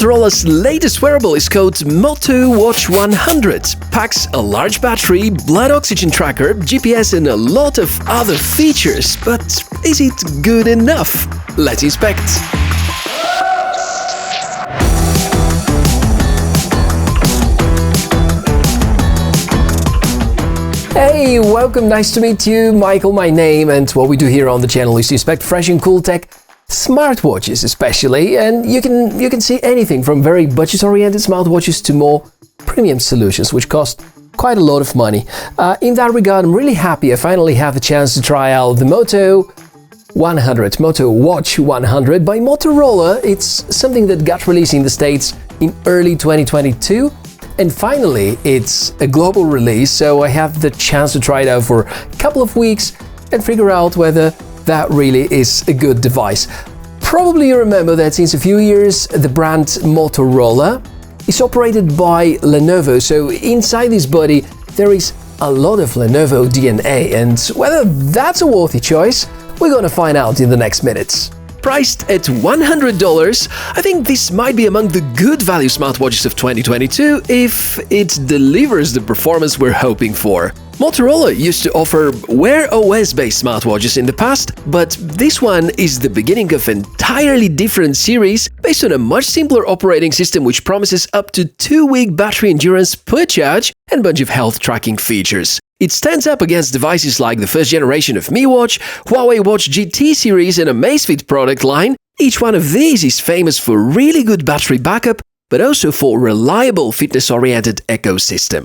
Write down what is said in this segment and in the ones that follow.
Motorola's latest wearable is called Moto Watch 100. Packs a large battery, blood oxygen tracker, GPS and a lot of other features. But is it good enough? Let's inspect. Hey, welcome, nice to meet you. Michael, my name, and what we do here on the channel is to inspect fresh and cool tech, smartwatches especially, and you can see anything from very budget-oriented smartwatches to more premium solutions, which cost quite a lot of money. In that regard, I'm really happy I finally have the chance to try out the Moto Watch 100 by Motorola. It's something that got released in the States in early 2022. And finally, it's a global release, so I have the chance to try it out for a couple of weeks and figure out whether that really is a good device. Probably you remember that since a few years, the brand Motorola is operated by Lenovo, so inside this body there is a lot of Lenovo DNA, and whether that's a worthy choice, we're gonna find out in the next minutes. Priced at $100, I think this might be among the good value smartwatches of 2022 if it delivers the performance we're hoping for. Motorola used to offer Wear OS-based smartwatches in the past, but this one is the beginning of an entirely different series based on a much simpler operating system which promises up to 2-week battery endurance per charge and a bunch of health tracking features. It stands up against devices like the first generation of Mi Watch, Huawei Watch GT series and Amazfit product line. Each one of these is famous for really good battery backup, but also for reliable fitness-oriented ecosystem.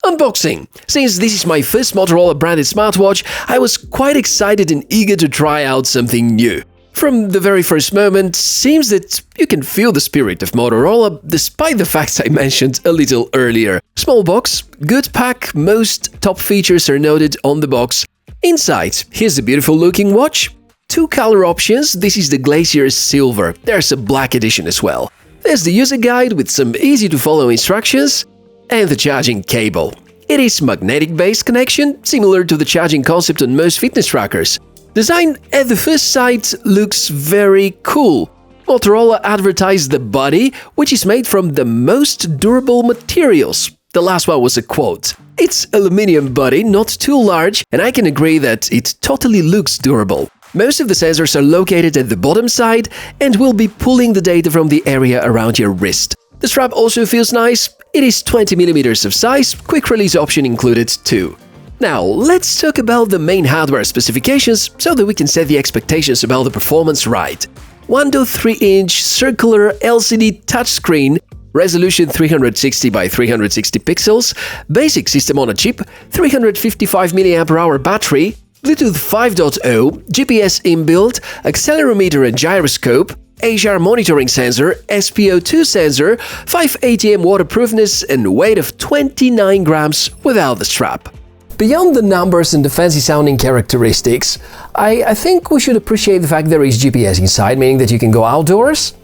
Unboxing. Since this is my first Motorola branded smartwatch, I was quite excited and eager to try out something new. From the very first moment, seems that you can feel the spirit of Motorola, despite the facts I mentioned a little earlier. Small box, good pack, most top features are noted on the box. Inside, here's the beautiful looking watch. 2 color options, this is the Glacier Silver, there's a black edition as well. There's the user guide with some easy to follow instructions, and the charging cable. It is magnetic-based connection, similar to the charging concept on most fitness trackers. Design at the first sight looks very cool. Motorola advertised the body, which is made from the most durable materials. The last one was a quote. It's aluminium body, not too large, and I can agree that it totally looks durable. Most of the sensors are located at the bottom side and will be pulling the data from the area around your wrist. The strap also feels nice. It is 20mm of size, quick release option included too. Now, let's talk about the main hardware specifications so that we can set the expectations about the performance right. 1.3-inch circular LCD touchscreen, resolution 360 by 360 pixels, basic system on a chip, 355 mAh battery, Bluetooth 5.0, GPS inbuilt, accelerometer and gyroscope, HR monitoring sensor, SpO2 sensor, 5 ATM waterproofness and weight of 29 grams without the strap. Beyond the numbers and the fancy-sounding characteristics, I think we should appreciate the fact there is GPS inside, meaning that you can go outdoors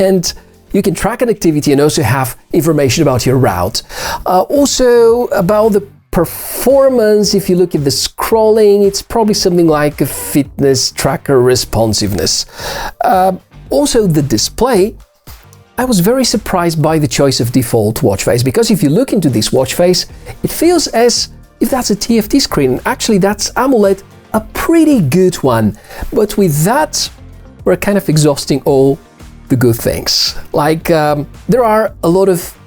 and you can track an activity and also have information about your route. Also, about the performance, if you look at the scrolling, it's probably something like a fitness tracker responsiveness. Also, the display, I was very surprised by the choice of default watch face, because if you look into this watch face, it feels as if that's a TFT screen. Actually, that's AMOLED, a pretty good one. But with that, we're kind of exhausting all the good things. Like, there are a lot of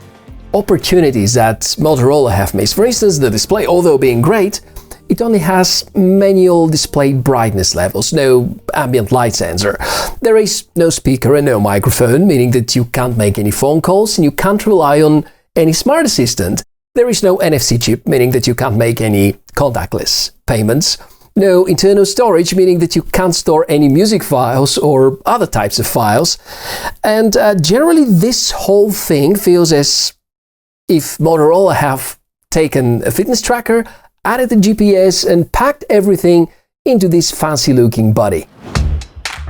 opportunities that Motorola have missed. For instance, the display, although being great, it only has manual display brightness levels, no ambient light sensor. There is no speaker and no microphone, meaning that you can't make any phone calls and you can't rely on any smart assistant. There is no NFC chip, meaning that you can't make any contactless payments. No internal storage, meaning that you can't store any music files or other types of files. And generally, this whole thing feels as if Motorola have taken a fitness tracker, added the GPS and packed everything into this fancy-looking body.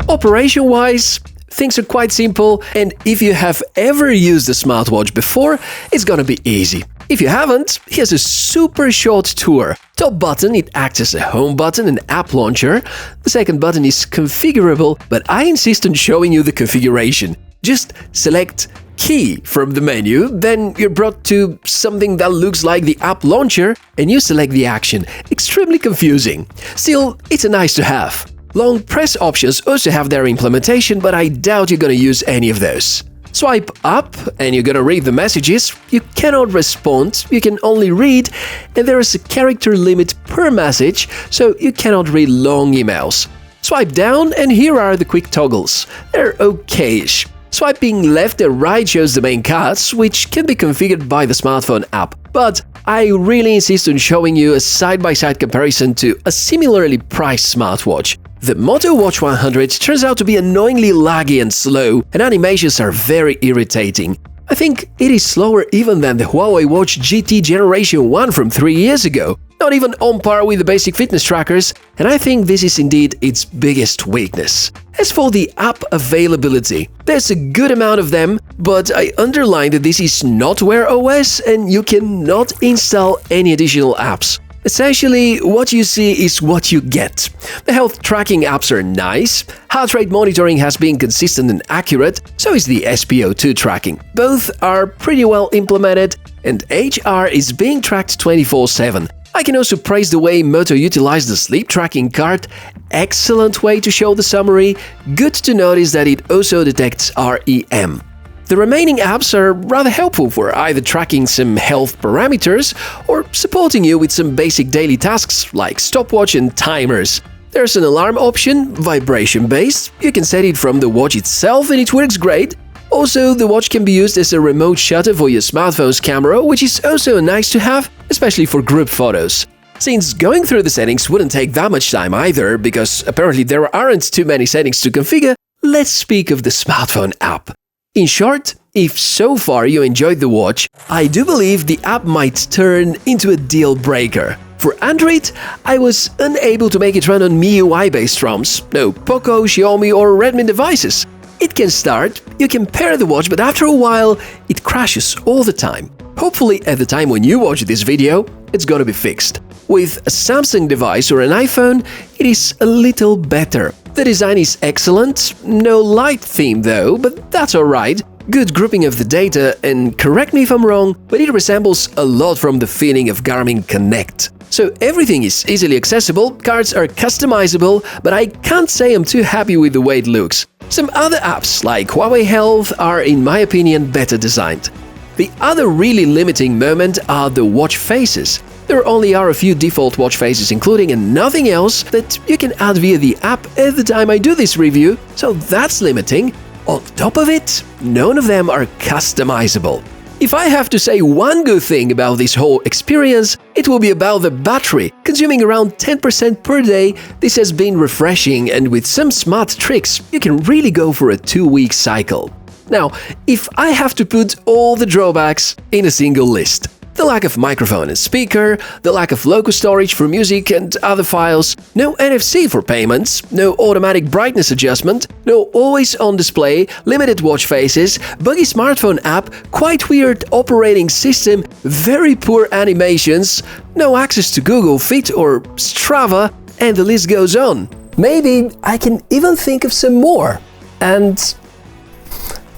Operation-wise, things are quite simple, and if you have ever used a smartwatch before, it's gonna be easy. If you haven't, here's a super short tour. Top button, it acts as a home button and app launcher. The second button is configurable, but I insist on showing you the configuration. Just select key from the menu, then you're brought to something that looks like the app launcher and you select the action. Extremely confusing. Still, it's a nice to have. Long press options also have their implementation, but I doubt you're gonna use any of those. Swipe up and you're gonna read the messages. You cannot respond, you can only read, and there is a character limit per message, so you cannot read long emails. Swipe down and here are the quick toggles. They're okay-ish. Swiping left and right shows the main cards, which can be configured by the smartphone app. But I really insist on showing you a side-by-side comparison to a similarly priced smartwatch. The Moto Watch 100 turns out to be annoyingly laggy and slow, and animations are very irritating. I think it is slower even than the Huawei Watch GT Generation 1 from 3 years ago, not even on par with the basic fitness trackers, and I think this is indeed its biggest weakness. As for the app availability, there's a good amount of them, but I underline that this is not Wear OS and you cannot install any additional apps. Essentially, what you see is what you get. The health tracking apps are nice, heart rate monitoring has been consistent and accurate, so is the SpO2 tracking. Both are pretty well implemented, and HR is being tracked 24/7. I can also praise the way Moto utilized the sleep tracking card. Excellent way to show the summary. Good to notice that it also detects REM. The remaining apps are rather helpful for either tracking some health parameters or supporting you with some basic daily tasks like stopwatch and timers. There's an alarm option, vibration-based. You can set it from the watch itself and it works great. Also, the watch can be used as a remote shutter for your smartphone's camera, which is also nice to have, especially for group photos. Since going through the settings wouldn't take that much time either, because apparently there aren't too many settings to configure, let's speak of the smartphone app. In short, if so far you enjoyed the watch, I do believe the app might turn into a deal breaker. For Android, I was unable to make it run on MIUI-based ROMs, no Poco, Xiaomi or Redmi devices. It can start, you can pair the watch, but after a while, it crashes all the time. Hopefully, at the time when you watch this video, it's gonna be fixed. With a Samsung device or an iPhone, it is a little better. The design is excellent, no light theme though, but that's alright. Good grouping of the data, and correct me if I'm wrong, but it resembles a lot from the feeling of Garmin Connect. So everything is easily accessible, cards are customizable, but I can't say I'm too happy with the way it looks. Some other apps like Huawei Health are, in my opinion, better designed. The other really limiting moment are the watch faces. There only are a few default watch faces including and nothing else that you can add via the app at the time I do this review, so that's limiting. On top of it, none of them are customizable. If I have to say one good thing about this whole experience, it will be about the battery. Consuming around 10% per day, this has been refreshing, and with some smart tricks, you can really go for a 2-week cycle. Now, if I have to put all the drawbacks in a single list: the lack of microphone and speaker, the lack of local storage for music and other files, no NFC for payments, no automatic brightness adjustment, no always-on display, limited watch faces, buggy smartphone app, quite weird operating system, very poor animations, no access to Google Fit or Strava, and the list goes on. Maybe I can even think of some more. And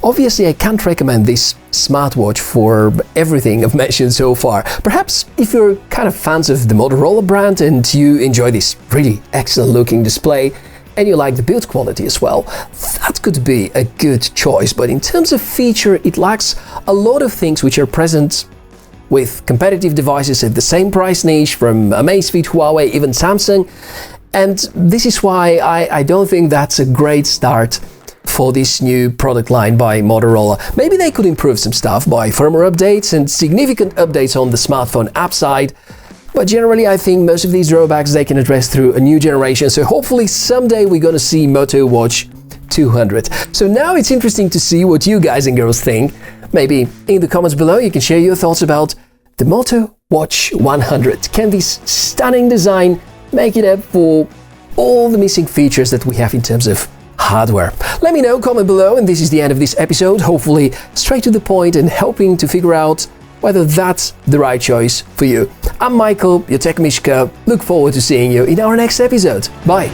obviously, I can't recommend this smartwatch for everything I've mentioned so far. Perhaps if you're kind of fans of the Motorola brand and you enjoy this really excellent looking display and you like the build quality as well, that could be a good choice. But in terms of feature, it lacks a lot of things which are present with competitive devices at the same price niche from Amazfit, Huawei, even Samsung. And this is why I don't think that's a great start for this new product line by Motorola. Maybe they could improve some stuff by firmware updates and significant updates on the smartphone app side, but generally I think most of these drawbacks they can address through a new generation, so hopefully someday we're gonna see Moto Watch 200. So now it's interesting to see what you guys and girls think. Maybe in the comments below you can share your thoughts about the Moto Watch 100. Can this stunning design make it up for all the missing features that we have in terms of hardware? Let me know, comment below, and this is the end of this episode, hopefully straight to the point and helping to figure out whether that's the right choice for you. I'm Michael, your TechMishka. Look forward to seeing you in our next episode. Bye!